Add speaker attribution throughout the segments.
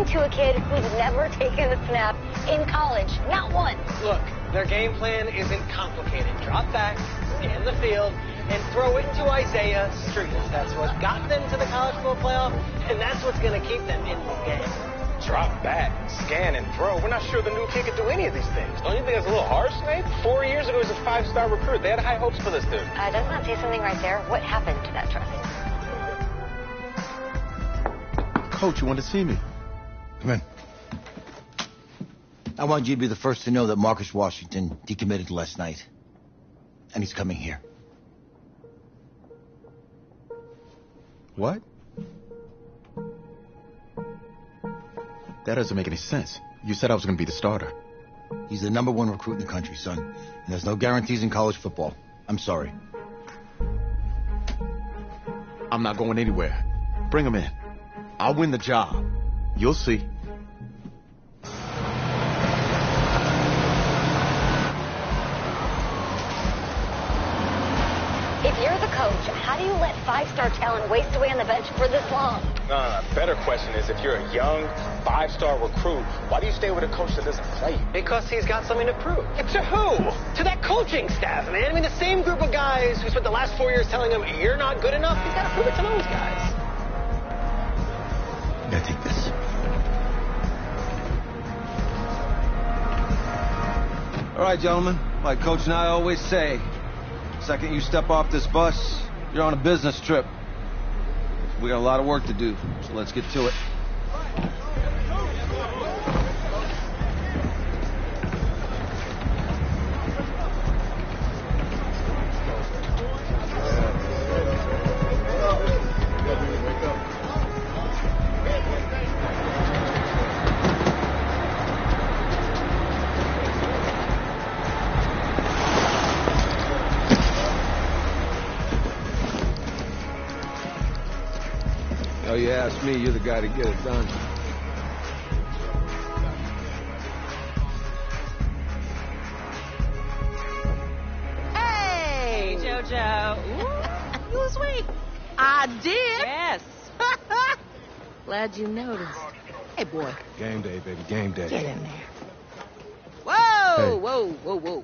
Speaker 1: throwing to a kid who's never taken a snap in college. Not one.
Speaker 2: Look, their game plan isn't complicated. Drop back, scan the field, and throw it to Isaiah Streetus. That's what got them to the college football playoff, and that's what's going to keep them in the game.
Speaker 3: Drop back, scan, and throw. We're not sure the new kid can do any of these things. Don't you think that's a little harsh, Nate? 4 years ago, he was a 5-star recruit. They had high hopes for this dude.
Speaker 1: Doesn't that say something right there? What happened to that trust?
Speaker 4: Coach, you want to see me?
Speaker 5: Come in. I want you to be the first to know that Marcus Washington decommitted last night. And he's coming here.
Speaker 4: What? That doesn't make any sense. You said I was going to be the starter.
Speaker 5: He's the #1 recruit in the country, son. And there's no guarantees in college football. I'm sorry.
Speaker 4: I'm not going anywhere. Bring him in. I'll win the job. You'll see.
Speaker 1: If you're the coach, how do you let 5-star talent waste away on the bench for this long?
Speaker 3: No. Better question is, if you're a young 5-star recruit, why do you stay with a coach that doesn't play you?
Speaker 2: Because he's got something to prove. To who? To that coaching staff, man. I mean, the same group of guys who spent the last 4 years telling him, you're not good enough. He's got to prove it to those guys.
Speaker 5: You gotta take this.
Speaker 6: All right, gentlemen. Like Coach and I always say, second you step off this bus, you're on a business trip. We got a lot of work to do, so let's get to it. Oh, you ask me, you're the guy to get it done.
Speaker 7: Hey, JoJo. Ooh, you was weak. I did. Yes. Glad you noticed. Hey, boy.
Speaker 4: Game day, baby, game day.
Speaker 7: Get in there. Whoa, whoa.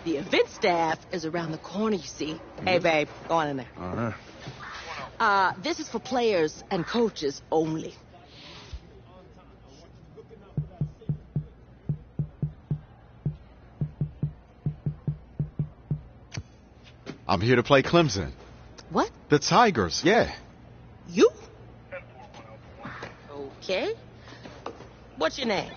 Speaker 7: The event staff is around the corner, you see. Hey, babe, go on in there.
Speaker 4: Uh-huh.
Speaker 7: This is for players and coaches only.
Speaker 4: I'm here to play Clemson.
Speaker 7: What?
Speaker 4: The Tigers, yeah.
Speaker 7: You? Okay. What's your name?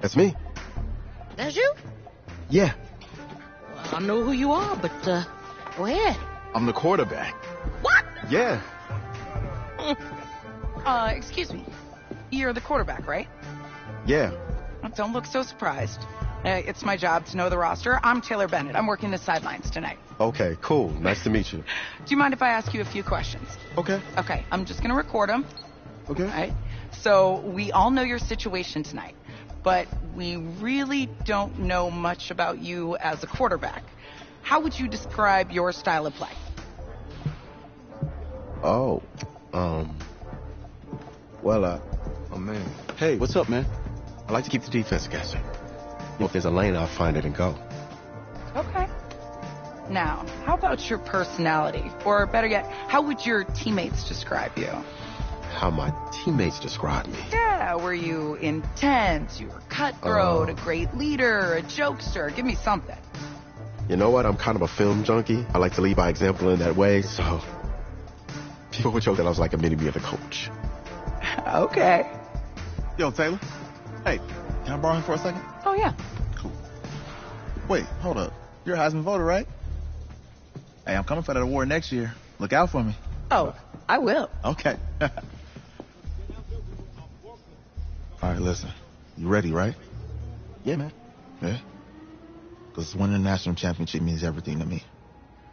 Speaker 4: That's me.
Speaker 7: That's you?
Speaker 4: Yeah,
Speaker 7: Well, I don't know who you are, but go ahead.
Speaker 4: I'm the quarterback.
Speaker 7: What?
Speaker 4: Yeah.
Speaker 8: Excuse me. You're the quarterback, right?
Speaker 4: Yeah.
Speaker 8: Don't look so surprised. It's my job to know the roster. I'm Taylor Bennett. I'm working the sidelines tonight.
Speaker 4: Okay, cool. Nice to meet you.
Speaker 8: Do you mind if I ask you a few questions?
Speaker 4: Okay.
Speaker 8: Okay, I'm just going to record them.
Speaker 4: Okay.
Speaker 8: All right? So we all know your situation tonight, but we really don't know much about you as a quarterback. How would you describe your style of play?
Speaker 4: Oh, oh man. Hey, what's up, man? I like to keep the defense guessing. If there's a lane, I'll find it and go.
Speaker 8: Okay. Now, how about your personality? Or better yet, how would your teammates describe you?
Speaker 4: How my teammates describe me.
Speaker 8: Yeah, were you intense? You were cutthroat, a great leader, a jokester? Give me something.
Speaker 4: You know what? I'm kind of a film junkie. I like to lead by example in that way, so people would joke that I was like a mini-me of the coach.
Speaker 8: Okay.
Speaker 9: Yo, Taylor. Hey, can I borrow him for a second?
Speaker 8: Oh, yeah.
Speaker 9: Cool. Wait, hold up. You're a Heisman voter, right? Hey, I'm coming for that award next year. Look out for me.
Speaker 8: Oh, I will.
Speaker 9: Okay. All right, listen. You ready, right?
Speaker 4: Yeah, man.
Speaker 9: Yeah? Because winning the national championship means everything to me.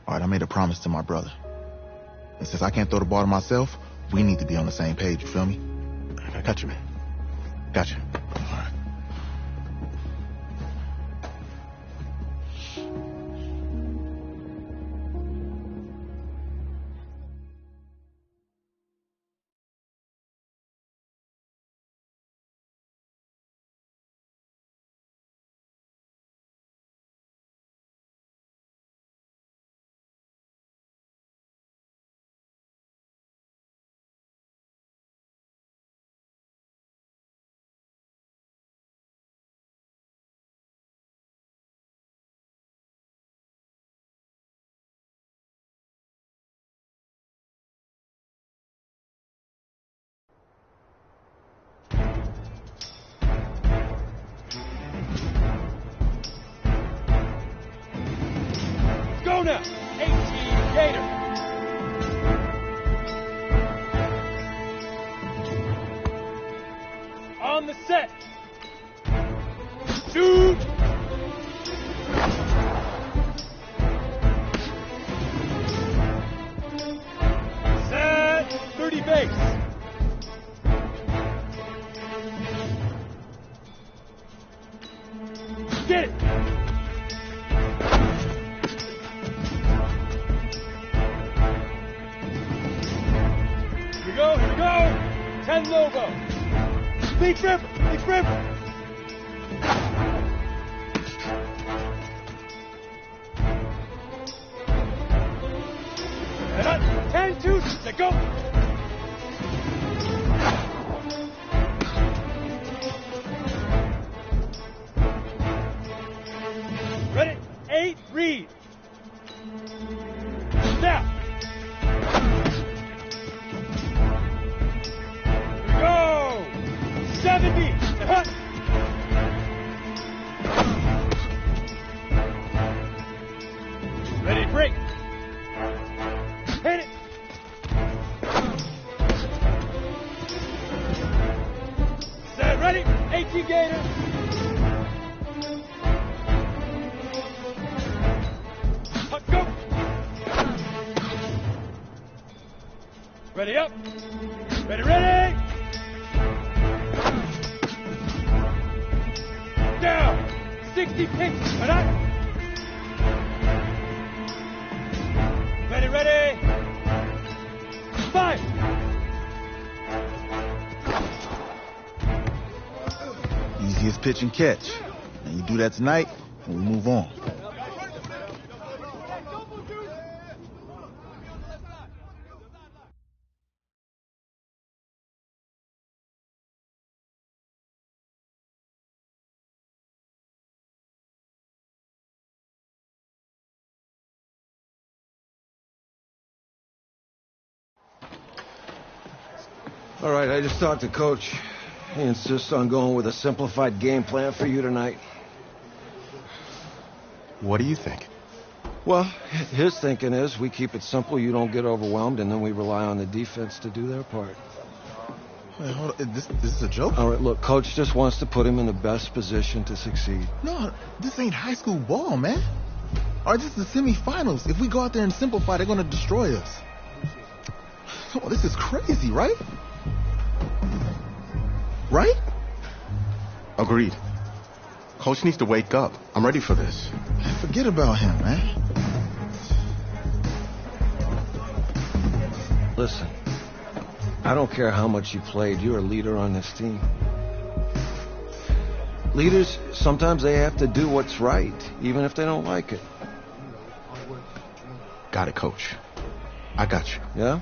Speaker 9: All right, I made a promise to my brother. And since I can't throw the ball to myself, we need to be on the same page, you feel me?
Speaker 4: I got you, man. Got you.
Speaker 9: All right.
Speaker 10: Go now! 18 Gator! On the set! Shoot! Set! 30 base! Get it! Here we go, here we go! 10 logo! Leaf river, leaf river! And up, 10 2, let go! Ready? 8, read! Now! Go! 70! Hut! Ready, break! Hit it! Set, ready? 18 Gator! Hut, go! Ready up! Ready, ready! Down! 60 pitches, and up! Ready, ready! 5!
Speaker 9: Easiest pitch and catch. And you do that tonight, and we move on.
Speaker 6: All right, I just talked to Coach. He insists on going with a simplified game plan for you tonight.
Speaker 4: What do you think?
Speaker 6: Well, his thinking is we keep it simple, you don't get overwhelmed, and then we rely on the defense to do their part.
Speaker 9: Wait, hold on. This is a joke?
Speaker 6: All right, look, Coach just wants to put him in the best position to succeed.
Speaker 9: No, this ain't high school ball, man. All right, this is the semifinals. If we go out there and simplify, they're going to destroy us. Come on, this is crazy, right? Right?
Speaker 4: Agreed. Coach needs to wake up. I'm ready for this.
Speaker 9: Forget about him, man.
Speaker 6: Listen, I don't care how much you played, you're a leader on this team. Leaders, sometimes they have to do what's right, even if they don't like it.
Speaker 4: Got it, Coach. I got you.
Speaker 6: Yeah?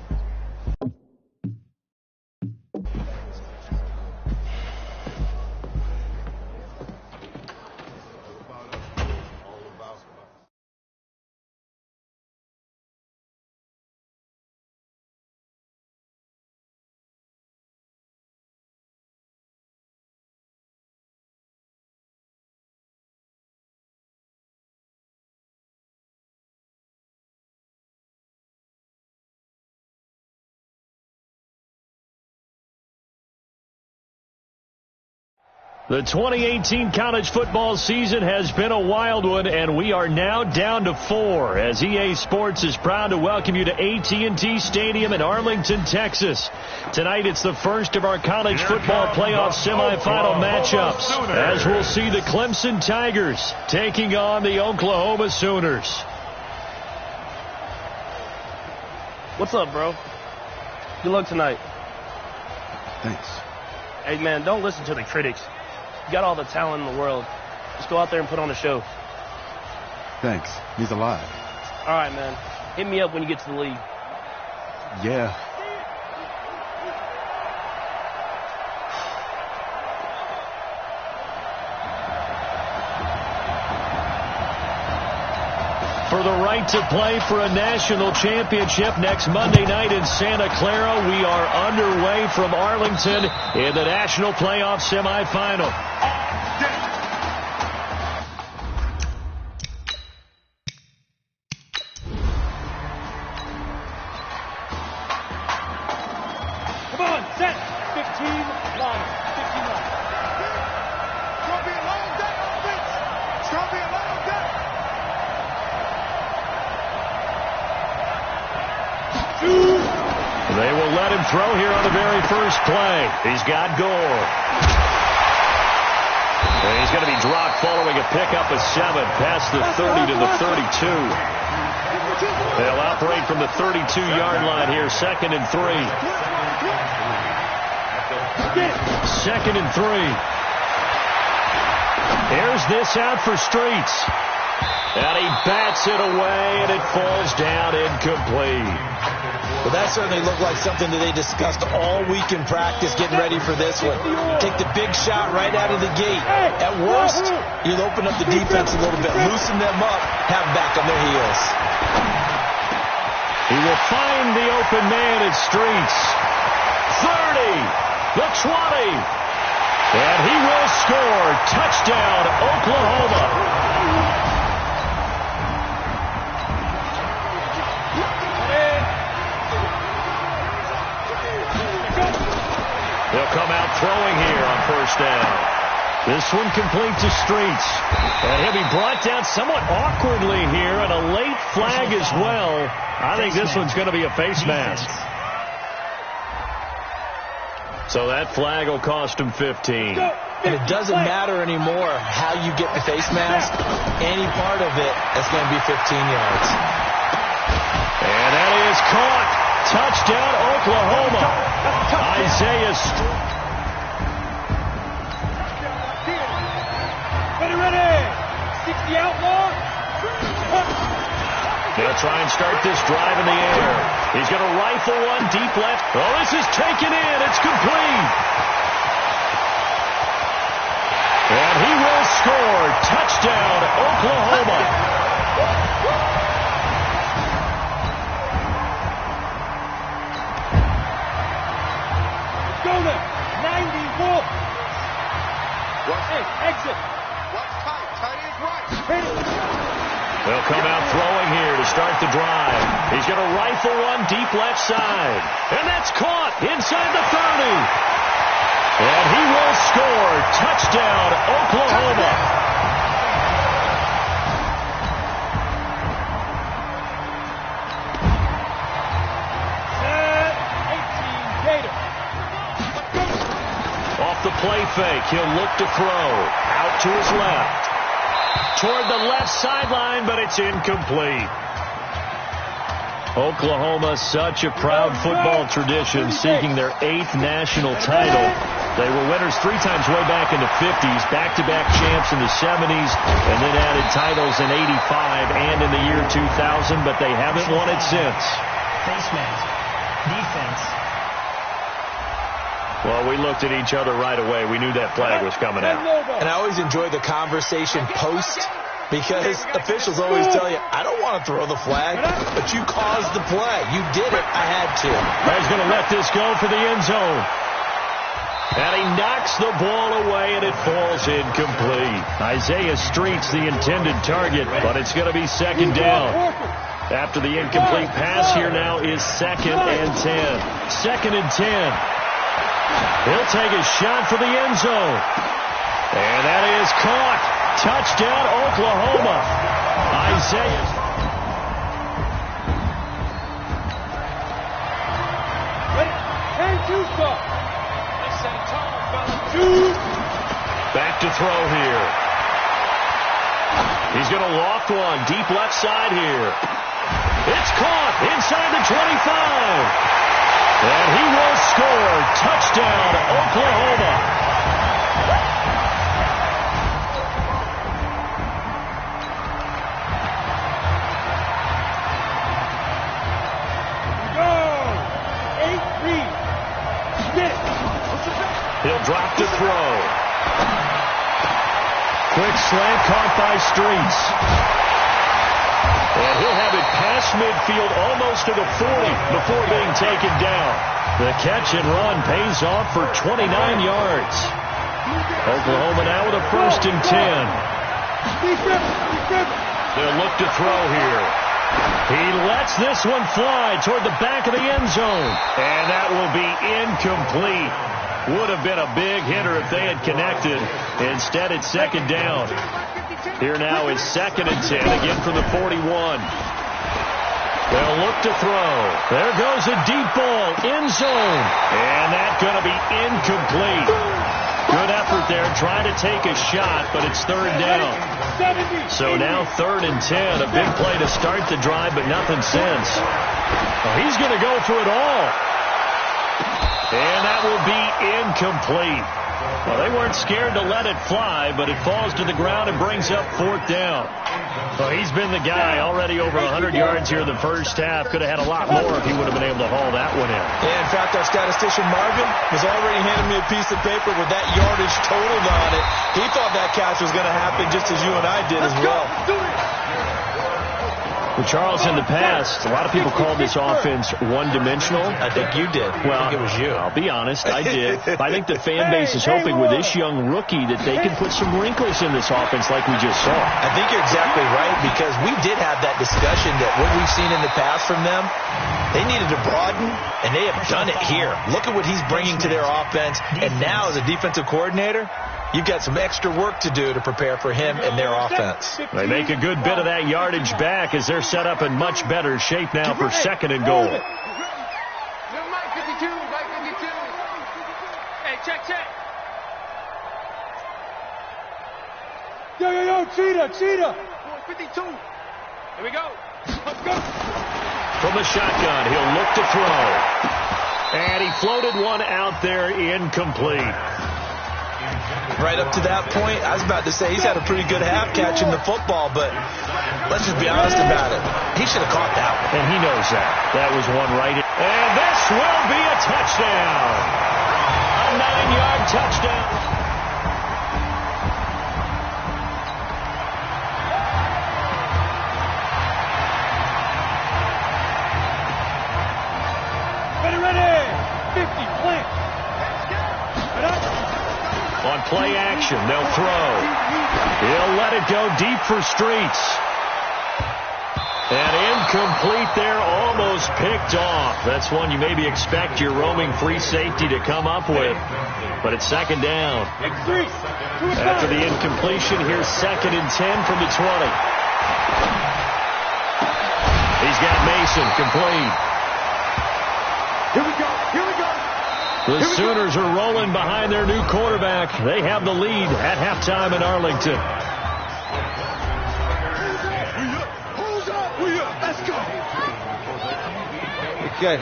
Speaker 11: The 2018 college football season has been a wild one, and we are now down to 4 as EA Sports is proud to welcome you to AT&T Stadium in Arlington, Texas. Tonight it's the first of our college football playoff semifinal matchups as we'll see the Clemson Tigers taking on the Oklahoma Sooners.
Speaker 12: What's up, bro? Good luck tonight.
Speaker 13: Thanks.
Speaker 12: Hey, man, don't listen to the critics. You got all the talent in the world. Just go out there and put on a show.
Speaker 13: Thanks. Means a lot.
Speaker 12: All right, man. Hit me up when you get to the league.
Speaker 13: Yeah.
Speaker 11: For the right to play for a national championship next Monday night in Santa Clara, we are underway from Arlington in the national playoff semifinal.
Speaker 10: Come on, set. 15 line. 15 line. It's going to be a long day, offense. It's going to be a long day.
Speaker 11: They will let him throw here on the very first play. He's got Gore. And he's going to be dropped following a pickup of 7 past the 30 to the 32. They'll operate from the 32-yard line here, 2nd and 3. 2nd and 3. Here's this out for Streets. And he bats it away, and it falls down incomplete.
Speaker 14: Well, that certainly looked like something that they discussed all week in practice, getting ready for this one. Take the big shot right out of the gate. At worst, you'll open up the defense a little bit, loosen them up, have them back on their heels.
Speaker 11: He will find the open man at Streets. 30, the 20, and he will score. Touchdown, Oklahoma. They'll come out throwing here on first down. This one complete to Streets. And he'll be brought down somewhat awkwardly here, and a late flag as well. I think this one's going to be a face mask. So that flag will cost him 15.
Speaker 14: And it doesn't matter anymore how you get the face mask. Any part of it, that's going to be 15 yards.
Speaker 11: And that is caught. Touchdown, Oklahoma. Isaiah
Speaker 10: Ready. 60 outlaw.
Speaker 11: They'll try and start this drive in the air. He's going to rifle one deep left. Oh, this is taken in. It's complete. And he will score. Touchdown, Oklahoma.
Speaker 10: Go there. 94. Hey, exit.
Speaker 11: They'll come out throwing here to start the drive. He's going to rifle one deep left side. And that's caught inside the 30. And he will score. Touchdown, Oklahoma.
Speaker 10: Set. 18 Gator.
Speaker 11: Off the play fake, he'll look to throw. Out to his left. Toward the left sideline, but it's incomplete. Oklahoma, such a proud football tradition, seeking their 8th national title. They were winners 3 times way back in the 50s, back-to-back champs in the 70s, and then added titles in 85 and in the year 2000, but they haven't won it since.
Speaker 15: Face mask. Defense.
Speaker 11: Well, we looked at each other right away. We knew that flag was coming out.
Speaker 14: And I always enjoy the conversation post, because officials always tell you, I don't want to throw the flag, but you caused the play. You did it. I had to.
Speaker 11: He's going to let this go for the end zone. And he knocks the ball away, and it falls incomplete. Isaiah Streets, the intended target, but it's going to be 2nd down. After the incomplete pass, here now is 2nd and 10. 2nd and 10. He'll take a shot for the end zone. And that is caught. Touchdown, Oklahoma. Isaiah. Back to throw here. He's going to loft one deep left side here. It's caught inside the 25. And he will score. Touchdown, Oklahoma. He'll drop to throw. Quick slant caught by Streets. And he'll have it past midfield almost to the 40 before being taken down. The catch and run pays off for 29 yards. Oklahoma now with a 1st and 10. They'll look to throw here. He lets this one fly toward the back of the end zone. And that will be incomplete. Would have been a big hitter if they had connected. Instead, it's 2nd down. Here now is 2nd and 10, again from the 41. They'll look to throw. There goes a deep ball, end zone. And that's going to be incomplete. Good effort there, trying to take a shot, but it's 3rd down. So now 3rd and 10, a big play to start the drive, but nothing since. Well, he's going to go for it all. And that will be incomplete. Well, they weren't scared to let it fly, but it falls to the ground and brings up 4th down. Well, he's been the guy already over 100 yards here in the first half. Could have had a lot more if he would have been able to haul that one in.
Speaker 14: Yeah, in fact, our statistician Marvin was already handing me a piece of paper with that yardage totaled on it. He thought that catch was going to happen just as you and I did as well.
Speaker 11: Well, Charles, in the past, a lot of people called this offense one-dimensional.
Speaker 14: I think you did.
Speaker 11: Well,
Speaker 14: I think it was you.
Speaker 11: I'll be honest, I did. I think the fan base is hoping with this young rookie that they can put some wrinkles in this offense like we just saw.
Speaker 14: I think you're exactly right, because we did have that discussion that what we've seen in the past from them, they needed to broaden, and they have done it here. Look at what he's bringing to their offense, and now as a defensive coordinator, you've got some extra work to do to prepare for him and their offense.
Speaker 11: They make a good bit of that yardage back as they're set up in much better shape now for 2nd and goal.
Speaker 10: Hey, check. Yo, cheetah. 52. Here we go. Let's go.
Speaker 11: From the shotgun, he'll look to throw. And he floated one out there, incomplete.
Speaker 14: Right up to that point, I was about to say he's had a pretty good half catching the football, but let's just be honest about it. He should have caught that one.
Speaker 11: And he knows that. That was one right. And this will be a touchdown. A 9-yard touchdown.
Speaker 10: Ready. 50, plant.
Speaker 11: On play action, they'll throw. He'll let it go deep for Streets. And incomplete there, almost picked off. That's one you maybe expect your roaming free safety to come up with. But it's 2nd down. After the incompletion, here's 2nd and 10 from the 20. He's got Mason complete.
Speaker 10: Here we go.
Speaker 11: The Sooners are rolling behind their new quarterback. They have the lead at halftime in Arlington.
Speaker 10: Let's go.
Speaker 6: Okay.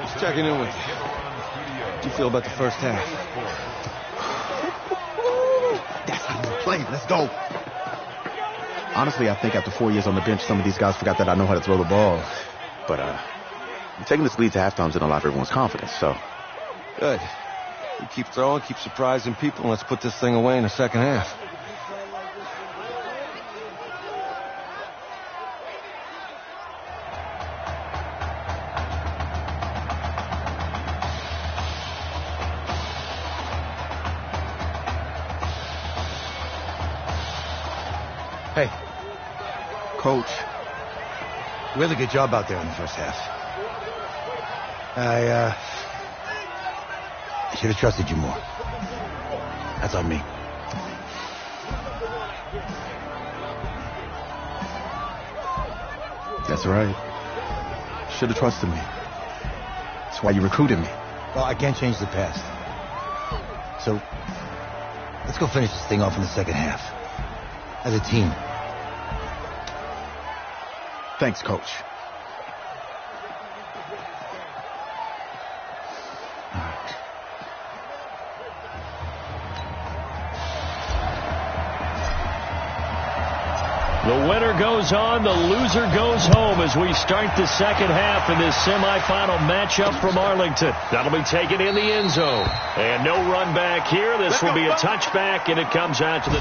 Speaker 6: Just checking in with you. How do you feel about the first half?
Speaker 9: That's how you play. Let's go. Honestly, I think after 4 years on the bench, some of these guys forgot that I know how to throw the ball. But, taking this lead to halftime is in a lot of everyone's confidence, so.
Speaker 6: Good. You keep throwing, keep surprising people, and let's put this thing away in the second half.
Speaker 9: Hey, Coach, really good job out there in the first half. I should have trusted you more.
Speaker 5: That's on me.
Speaker 13: That's right. Should have trusted me. That's why you recruited me.
Speaker 5: Well, I can't change the past. So, let's go finish this thing off in the second half. As a team.
Speaker 13: Thanks, Coach.
Speaker 11: The winner goes on, the loser goes home as we start the second half in this semifinal matchup from Arlington. That'll be taken in the end zone. And no run back here. This will be a touchback, and it comes out to the...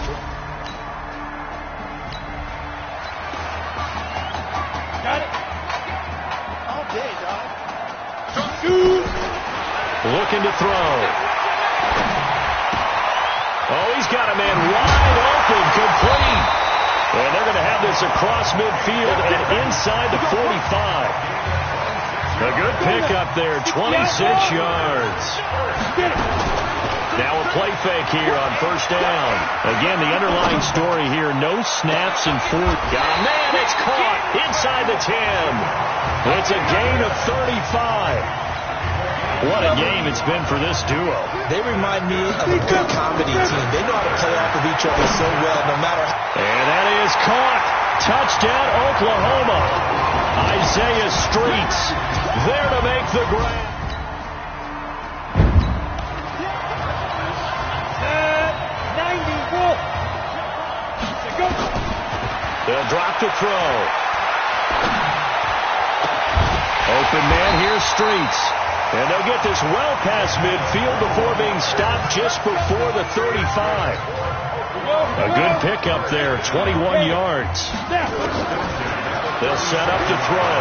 Speaker 10: Got it. All day, dog.
Speaker 11: Looking to throw. Oh, he's got a man wide open, complete. And they're going to have this across midfield and inside the 45. A good pickup there, 26 yards. Now a play fake here on first down. Again, the underlying story here, no snaps in fourth. Man, it's caught inside the 10. It's a gain of 35. What a game it's been for this duo.
Speaker 14: They remind me of a good comedy team. They know how to play off of each other so well, no matter how.
Speaker 11: And that is caught. Touchdown, Oklahoma. Isaiah Streets there to make the grab. They'll drop the throw. Open man here, Streets. And they'll get this well past midfield before being stopped just before the 35. A good pickup there, 21 yards. They'll set up to throw.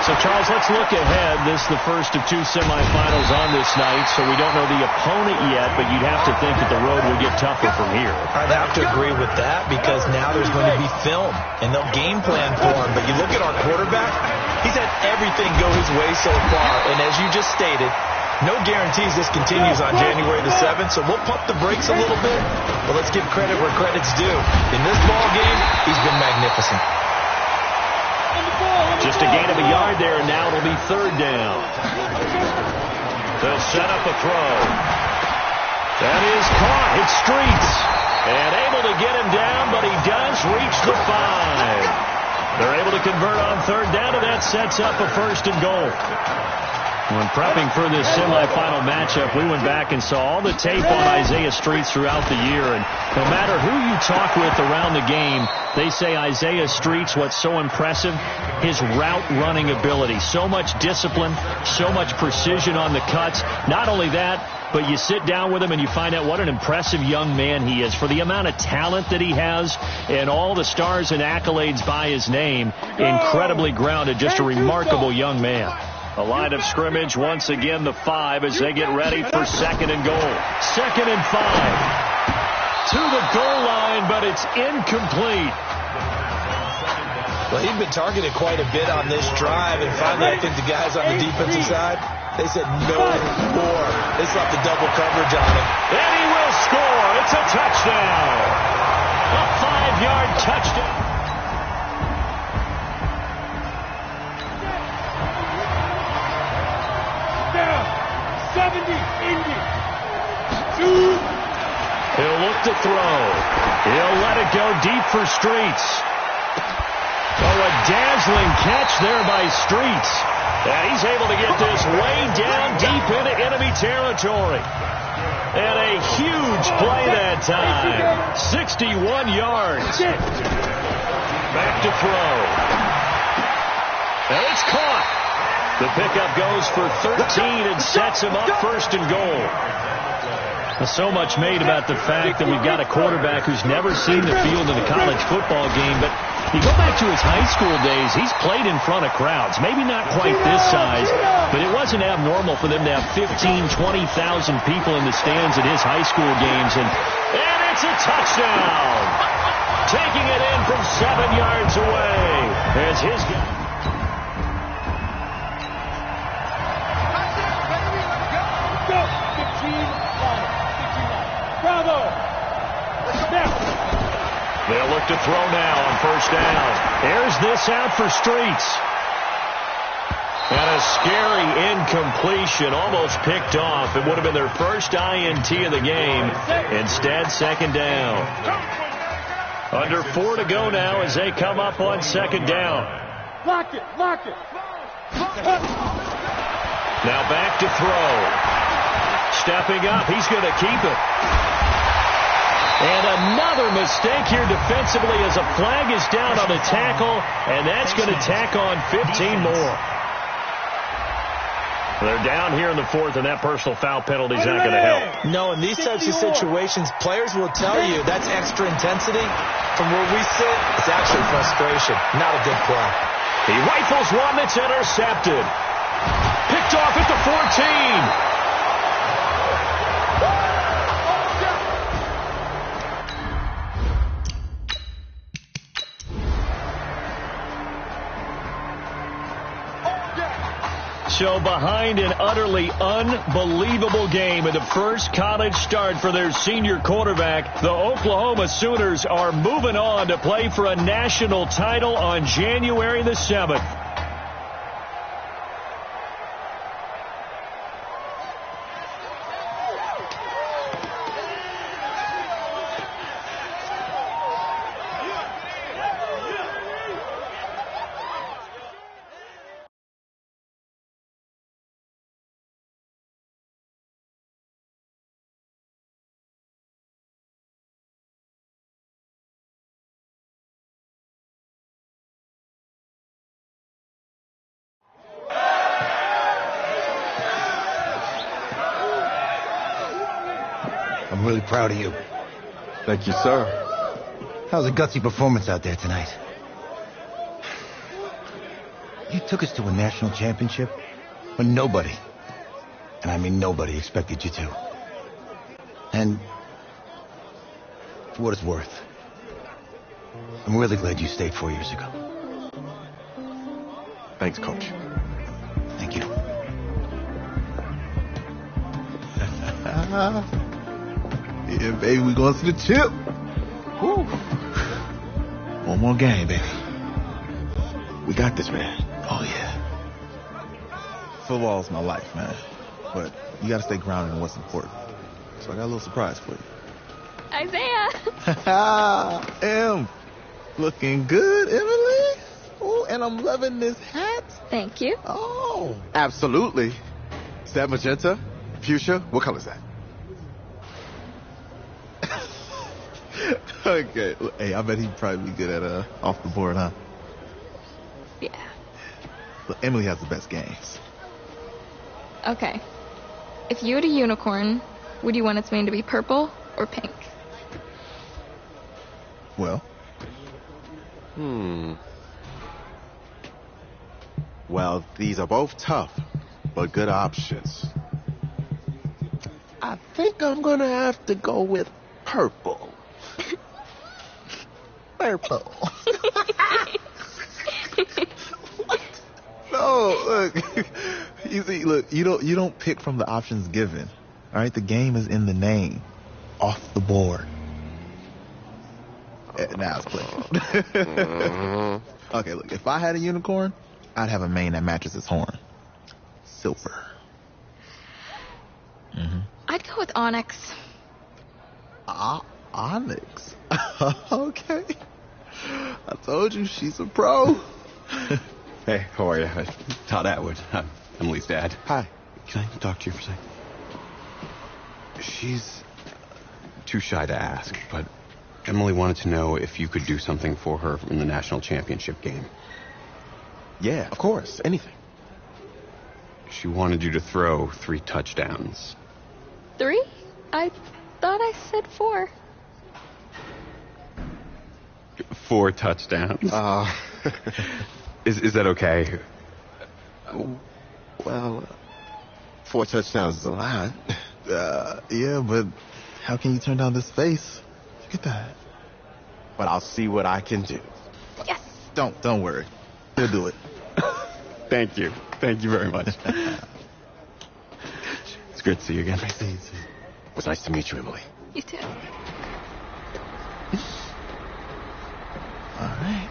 Speaker 11: So, Charles, let's look ahead. This is the first of two semifinals on this night, so we don't know the opponent yet, but you'd have to think that the road will get tougher from here.
Speaker 14: I'd have to agree with that because now there's going to be film, and they'll game plan for him. But you look at our quarterback, he's had everything go his way so far, and as you just stated, no guarantees this continues on January the 7th, so we'll pump the brakes a little bit, but let's give credit where credit's due. In this ball game, he's been magnificent.
Speaker 11: Just a gain of a yard there, and now it'll be third down. They'll set up a throw. That is caught. It's Streets. And able to get him down, but he does reach the 5. They're able to convert on third down, and that sets up a first and goal. When prepping for this semifinal matchup, we went back and saw all the tape on Isaiah Streets throughout the year, and no matter who you talk with around the game, they say Isaiah Streets, what's so impressive, his route running ability. So much discipline, so much precision on the cuts. Not only that, but you sit down with him and you find out what an impressive young man he is. For the amount of talent that he has and all the stars and accolades by his name, incredibly grounded, just a remarkable young man. A line of scrimmage, once again the 5 as they get ready for second and goal. 2nd and 5. To the goal line, but it's incomplete.
Speaker 14: Well, he'd been targeted quite a bit on this drive, and finally I think the guys on the defensive side, they said no more. They slapped the double coverage on him.
Speaker 11: And he will score. It's a touchdown. A 5-yard touchdown.
Speaker 10: Down. 70, Indy. 2.
Speaker 11: He'll look to throw. He'll let it go deep for Streets. Oh, a dazzling catch there by Streets. And he's able to get this way down deep into enemy territory. And a huge play that time. 61 yards. Back to throw. And it's caught. The pickup goes for 13 and sets him up first and goal. So much made about the fact that we've got a quarterback who's never seen the field in a college football game, but you go back to his high school days, he's played in front of crowds. Maybe not quite this size, but it wasn't abnormal for them to have 15,000, 20,000 people in the stands at his high school games. And it's a touchdown. Taking it in from 7 yards away. There's his...
Speaker 10: Bravo!
Speaker 11: to throw now on first down. Airs this out for Streets. And a scary incompletion, almost picked off. It would have been their first INT of the game. Instead, second down. Under 4 to go now as they come up on second down.
Speaker 10: Lock it, lock it.
Speaker 11: Now back to throw. Stepping up, he's going to keep it. And another mistake here defensively as a flag is down on the tackle, and that's going to tack on 15 more. They're down here in the fourth, and that personal foul penalty is not going to help.
Speaker 14: No, in these types of situations, players will tell you that's extra intensity. From where we sit, it's actually frustration. Not a good play.
Speaker 11: He rifles one that's intercepted. Picked off at the 14. So behind an utterly unbelievable game in the first college start for their senior quarterback, the Oklahoma Sooners are moving on to play for a national title on January the 7th.
Speaker 5: I'm really proud of you.
Speaker 13: Thank you, sir.
Speaker 5: That was a gutsy performance out there tonight. You took us to a national championship when nobody, and I mean nobody, expected you to. And for what it's worth, I'm really glad you stayed 4 years ago.
Speaker 4: Thanks, Coach.
Speaker 5: Thank you.
Speaker 13: Yeah, baby, we going to the chip. Woo. One more game, baby.
Speaker 4: We got this, man.
Speaker 13: Oh, yeah. Football's my life, man. But you got to stay grounded in what's important. So I got a little surprise for you.
Speaker 16: Isaiah.
Speaker 13: Looking good, Emily. Oh, and I'm loving this hat.
Speaker 16: Thank you.
Speaker 13: Oh.
Speaker 4: Absolutely. Is that magenta? Fuchsia? What color is that?
Speaker 13: Okay. Hey, I bet he'd probably be good at off the board, huh?
Speaker 16: Yeah.
Speaker 13: Look, Emily has the best games.
Speaker 16: Okay. If you had a unicorn, would you want its mane to be purple or pink?
Speaker 13: Well.
Speaker 4: Well, these are both tough, but good options.
Speaker 13: I think I'm going to have to go with purple. Purple. No, look. You see, look, you don't pick from the options given. All right, the game is in the name. Off the board. Now it's clicking. Okay, look, if I had a unicorn, I'd have a mane that matches its horn. Silver.
Speaker 16: I'd go with onyx.
Speaker 13: Onyx? Okay. I told you, she's a pro.
Speaker 17: Hey, how are you? Todd Atwood. I'm Emily's dad.
Speaker 4: Hi.
Speaker 17: Can I talk to you for a second? She's too shy to ask, but Emily wanted to know if you could do something for her in the national championship game.
Speaker 4: Yeah, of course. Anything.
Speaker 17: She wanted you to throw 3 touchdowns.
Speaker 16: 3? I thought I said 4.
Speaker 17: 4 touchdowns? Is that okay?
Speaker 4: Well, 4 touchdowns is a lot.
Speaker 13: Yeah, but how can you turn down this face? Look at that.
Speaker 4: But I'll see what I can do.
Speaker 16: Yes.
Speaker 13: Don't worry. He'll do it.
Speaker 17: Thank you. Thank you very much. It's great to see you again.
Speaker 4: It was nice to meet you, Emily.
Speaker 16: You too.
Speaker 6: right.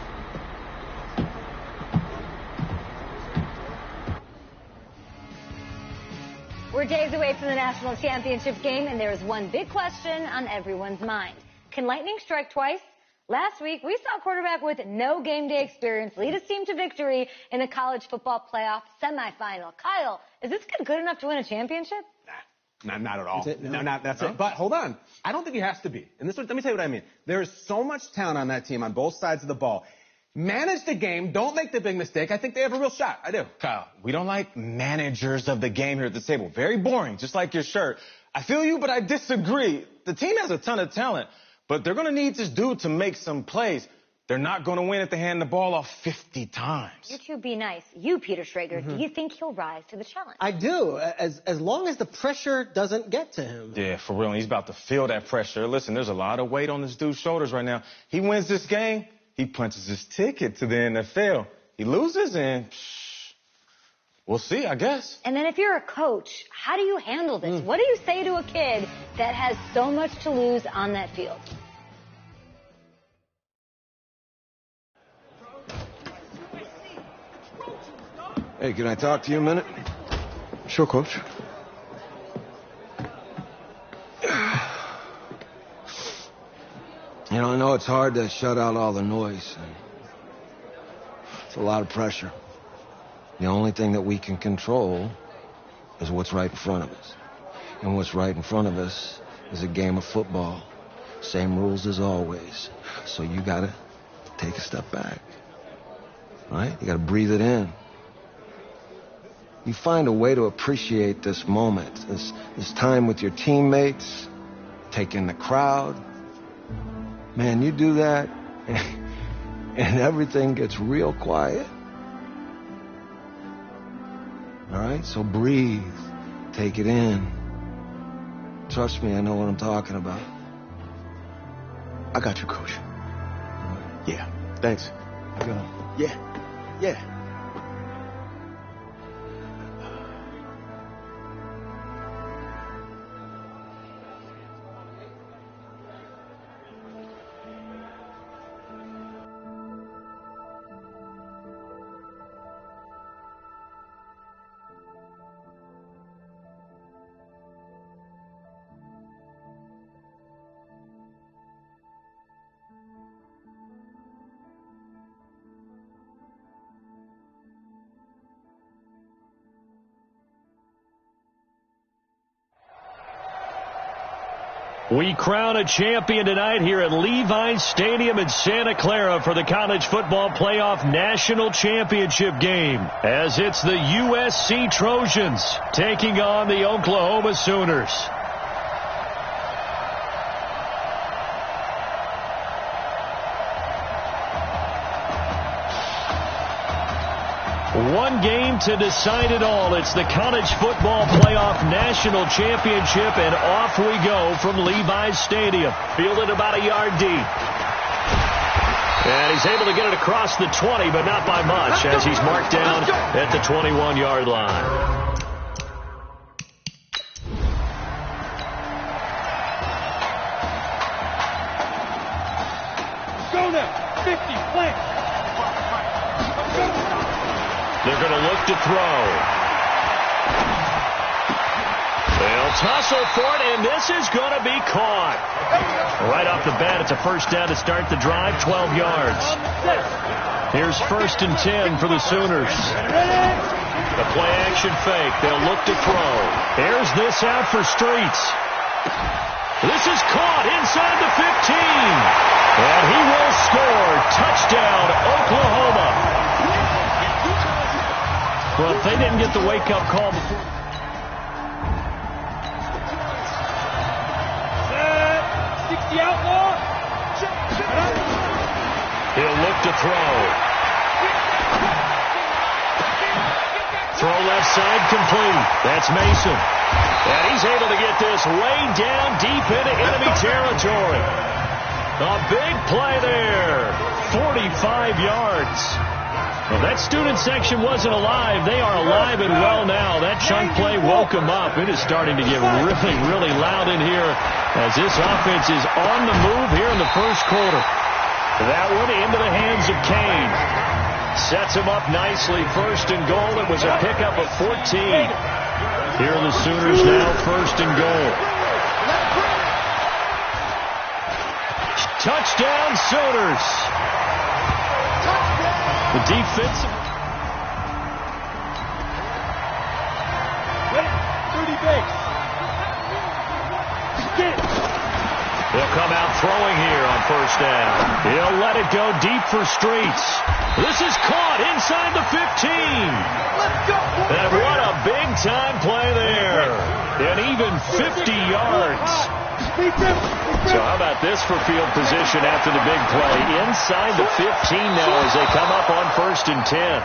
Speaker 1: We're days away from the national championship game, and there is one big question on everyone's mind. Can lightning strike twice? Last week, we saw a quarterback with no game day experience lead his team to victory in the college football playoff semifinal. Kyle, is this kid good enough to win a championship?
Speaker 3: Not at all.
Speaker 18: That's it? No.
Speaker 3: That's it. But hold on. I don't think he has to be. And let me tell you what I mean. There is so much talent on that team on both sides of the ball. Manage the game. Don't make the big mistake. I think they have a real shot. I do.
Speaker 18: Kyle, we don't like managers of the game here at this table. Very boring, just like your shirt. I feel you, but I disagree. The team has a ton of talent, but they're going to need this dude to make some plays. They're not going to win if they hand the ball off 50 times.
Speaker 1: You two be nice. You, Peter Schrager, do you think he'll rise to the challenge?
Speaker 19: I do, as long as the pressure doesn't get to him.
Speaker 18: Yeah, for real. He's about to feel that pressure. Listen, there's a lot of weight on this dude's shoulders right now. He wins this game, he punches his ticket to the NFL. He loses, and we'll see, I guess.
Speaker 1: And then if you're a coach, how do you handle this? What do you say to a kid that has so much to lose on that field?
Speaker 6: Hey, can I talk to you a minute?
Speaker 9: Sure, Coach.
Speaker 6: You know, I know it's hard to shut out all the noise. It's a lot of pressure. The only thing that we can control is what's right in front of us. And what's right in front of us is a game of football. Same rules as always. So you gotta take a step back. Right? You gotta breathe it in. You find a way to appreciate this moment, this time with your teammates, take in the crowd. Man, you do that, and everything gets real quiet. All right? So breathe. Take it in. Trust me, I know what I'm talking about.
Speaker 9: I got you, Coach. Yeah, thanks.
Speaker 6: Go.
Speaker 9: Yeah.
Speaker 11: We crown a champion tonight here at Levi's Stadium in Santa Clara for the College Football Playoff National Championship game, as it's the USC Trojans taking on the Oklahoma Sooners. One game to decide it all. It's the College Football Playoff National Championship, and off we go from Levi's Stadium. Fielded about a yard deep. And he's able to get it across the 20, but not by much, as he's marked down at the 21-yard line.
Speaker 10: Go now. 50, flank.
Speaker 11: They're going to look to throw. They'll tussle for it, and this is going to be caught. Right off the bat, it's a first down to start the drive, 12 yards. Here's 1st and 10 for the Sooners. The play-action fake. They'll look to throw. Here's this out for Streets. This is caught inside the 15. And he will score. Touchdown, Oklahoma. Well, if they didn't get the wake-up call before...
Speaker 10: 60 outlaw.
Speaker 11: He'll look to throw. Throw left side complete. That's Mason. And he's able to get this way down deep into enemy territory. A big play there. 45 yards. Well, that student section wasn't alive. They are alive and well now. That chunk play woke them up. It is starting to get really, really loud in here as this offense is on the move here in the first quarter. That one into the hands of Kane. Sets him up nicely. First and goal. It was a pickup of 14. Here are the Sooners now, first and goal. Touchdown, Sooners. The defensive. He'll come out throwing here on first down. He'll let it go deep for Streets. This is caught inside the 15. And what a big-time play there. And even 50 yards. So how about this for field position after the big play? Inside the 15 now as they come up on first and 10.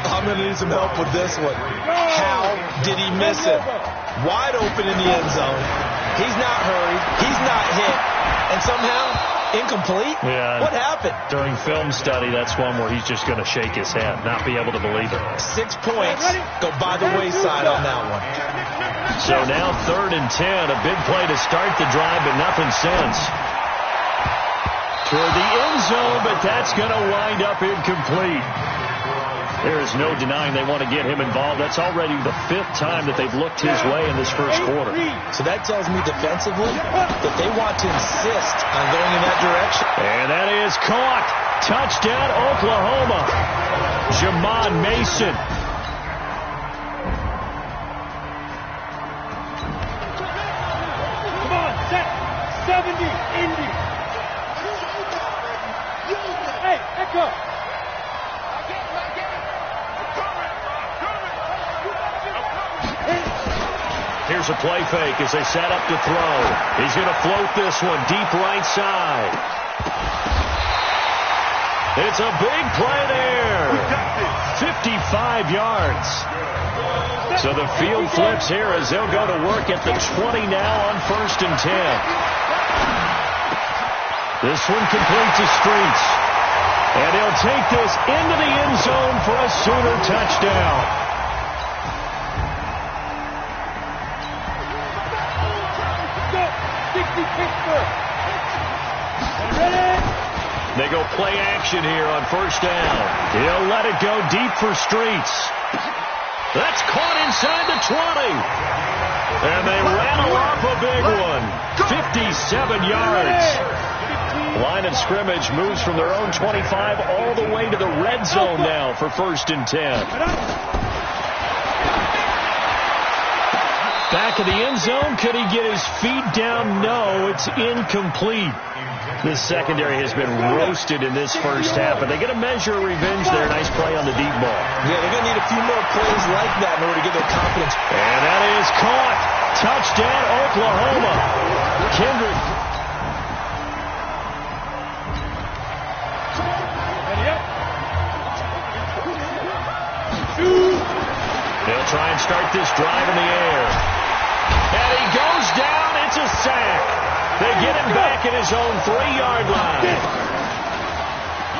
Speaker 14: I'm going to need some help with this one. How did he miss it? Wide open in the end zone. He's not hurried. He's not hit. And somehow, incomplete?
Speaker 11: Yeah.
Speaker 14: What happened?
Speaker 11: During film study, that's one where he's just going to shake his head, not be able to believe it.
Speaker 14: 6 points go by the wayside on that one.
Speaker 11: So now third and 10. A big play to start the drive, but nothing since. Toward the end zone, but that's going to wind up incomplete. There is no denying they want to get him involved. That's already the 5th time that they've looked his way in this first quarter.
Speaker 14: So that tells me defensively that they want to insist on going in that direction.
Speaker 11: And that is caught. Touchdown, Oklahoma. Jamon Mason.
Speaker 10: Come on, set. 70, Indy. Hey, Echo.
Speaker 11: Here's a play fake as they set up to throw. He's going to float this one deep right side. It's a big play there. 55 yards. So the field flips here as they'll go to work at the 20 now on first and 10. This one complete to Streets. And he'll take this into the end zone for a Sooner touchdown. They go play action here on first down. He'll let it go deep for Streets. That's caught inside the 20. And they rattle off a big one. 57 yards. Line of scrimmage moves from their own 25 all the way to the red zone now for first and 10. Back of the end zone. Could he get his feet down? No, it's incomplete. This secondary has been roasted in this first half, but they get a measure of revenge there. Nice play on the deep ball.
Speaker 14: Yeah, they're going to need a few more plays like that in order to get their confidence.
Speaker 11: And that is caught. Touchdown, Oklahoma. Kendrick. They'll try and start this drive in the air. And he goes down. It's a sack. They get him back at his own 3-yard line.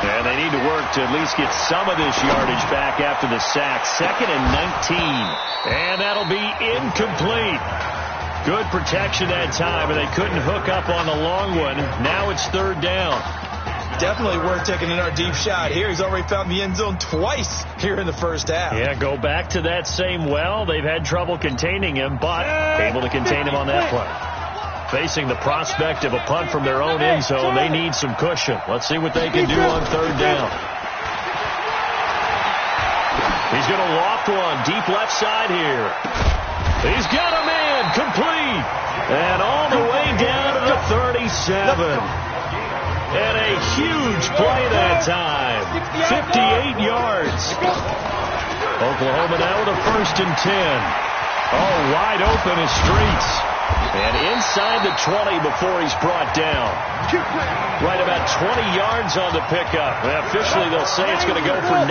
Speaker 11: And they need to work to at least get some of this yardage back after the sack. 2nd and 19. And that'll be incomplete. Good protection that time, and they couldn't hook up on the long one. Now it's 3rd down.
Speaker 14: Definitely worth taking another deep shot here. He's already found the end zone twice here in the first half.
Speaker 11: Yeah, go back to that same well. They've had trouble containing him, but able to contain him on that play. Facing the prospect of a punt from their own end zone, they need some cushion. Let's see what they can do on 3rd down. He's going to loft one deep left side here. He's got a man complete. And all the way down to the 37. And a huge play that time. 58 yards. Oklahoma now with a 1st and 10. Oh, wide open is Streets. And inside the 20 before he's brought down. Right about 20 yards on the pickup. And officially, they'll say it's going to go for 19.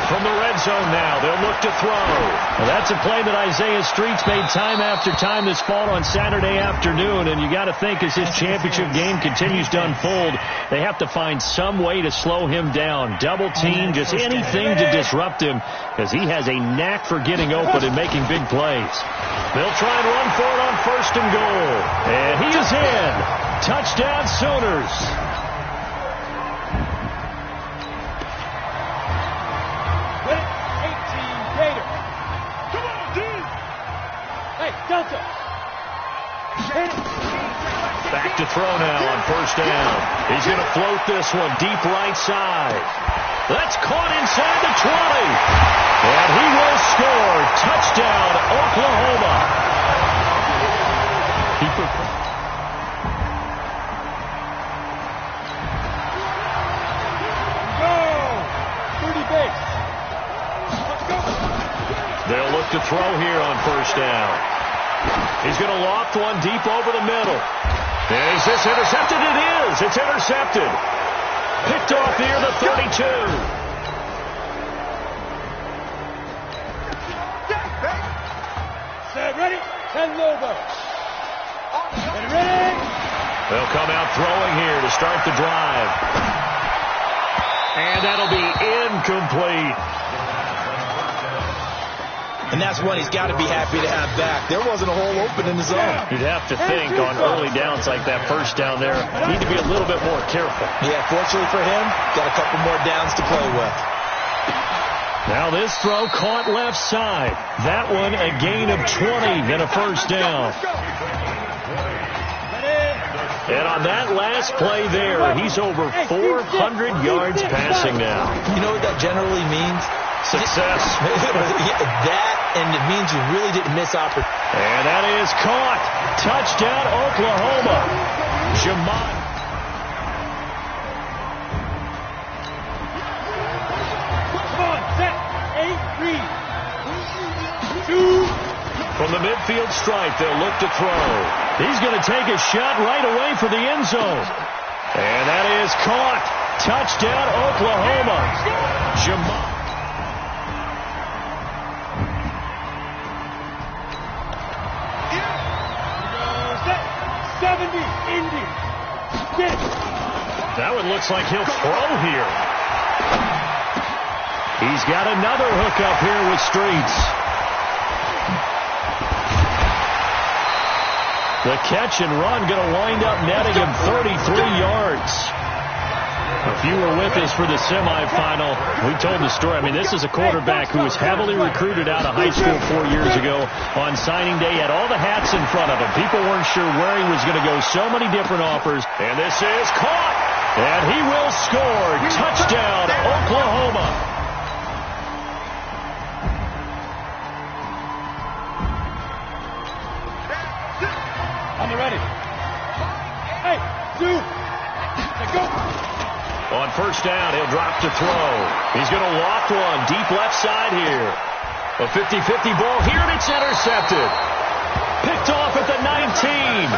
Speaker 11: From the red zone now, they'll look to throw. Well, that's a play that Isaiah Streets made time after time this fall on Saturday afternoon, and you got to think as this championship game continues to unfold, they have to find some way to slow him down. Double team, just anything to disrupt him, because he has a knack for getting open and making big plays. They'll try and run for it on 1st and goal, and he is in. Touchdown Sooners.
Speaker 10: Delta.
Speaker 11: Back to throw now on 1st down. He's going to float this one deep right side. That's caught inside the 20. And he will score. Touchdown, Oklahoma.
Speaker 10: Go! 30 base. Let's go.
Speaker 11: They'll look to throw here on 1st down. He's going to loft one deep over the middle. Is this intercepted? It is. It's intercepted. Picked off near the 32.
Speaker 10: Set, ready, and logo. Get ready.
Speaker 11: They'll come out throwing here to start the drive. And that'll be incomplete.
Speaker 14: And that's one he's got to be happy to have back. There wasn't a hole open in the zone.
Speaker 11: You'd have to think on early downs like that 1st down there, need to be a little bit more careful.
Speaker 14: Yeah, fortunately for him, got a couple more downs to play with.
Speaker 11: Now this throw caught left side. That one a gain of 20 and a 1st down. And on that last play there, he's over 400 yards passing now.
Speaker 14: You know what that generally means?
Speaker 11: Success.
Speaker 14: That, and it means you really didn't miss opportunity.
Speaker 11: And that is caught. Touchdown, Oklahoma. Jamon.
Speaker 10: Come on, set, 8-3. 2.
Speaker 11: From the midfield stripe, they'll look to throw. He's going to take a shot right away for the end zone. And that is caught. Touchdown, Oklahoma. Jamon.
Speaker 10: 70, Indy. Get it.
Speaker 11: That one looks like he'll throw here. He's got another hookup here with Streets. The catch and run going to wind up netting him 33 yards. If you were with us for the semifinal, we told the story. I mean, this is a quarterback who was heavily recruited out of high school 4 years ago. On signing day, he had all the hats in front of him. People weren't sure where he was going to go. So many different offers. And this is caught. And he will score. Touchdown, Oklahoma.
Speaker 10: On the ready. Hey, 2. Let's go.
Speaker 11: On 1st down, he'll drop to throw. He's going to loft one deep left side here. A 50-50 ball here, and it's intercepted. Picked off at the 19.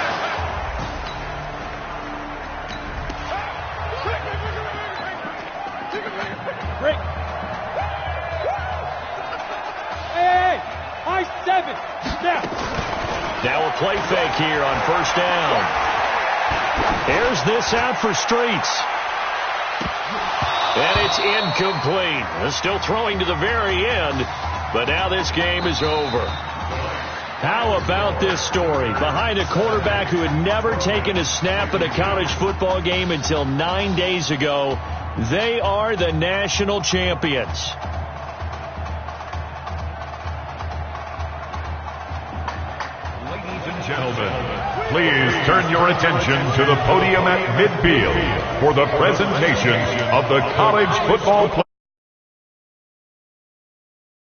Speaker 10: Break. Hey, high 7. Now.
Speaker 11: Now a play fake here on 1st down. Airs this out for Streets. And it's incomplete. They're still throwing to the very end, but now this game is over. How about this story? Behind a quarterback who had never taken a snap at a college football game until 9 days ago, they are the national champions.
Speaker 20: Ladies and gentlemen, please turn your attention to the podium at midfield for the presentation of the college football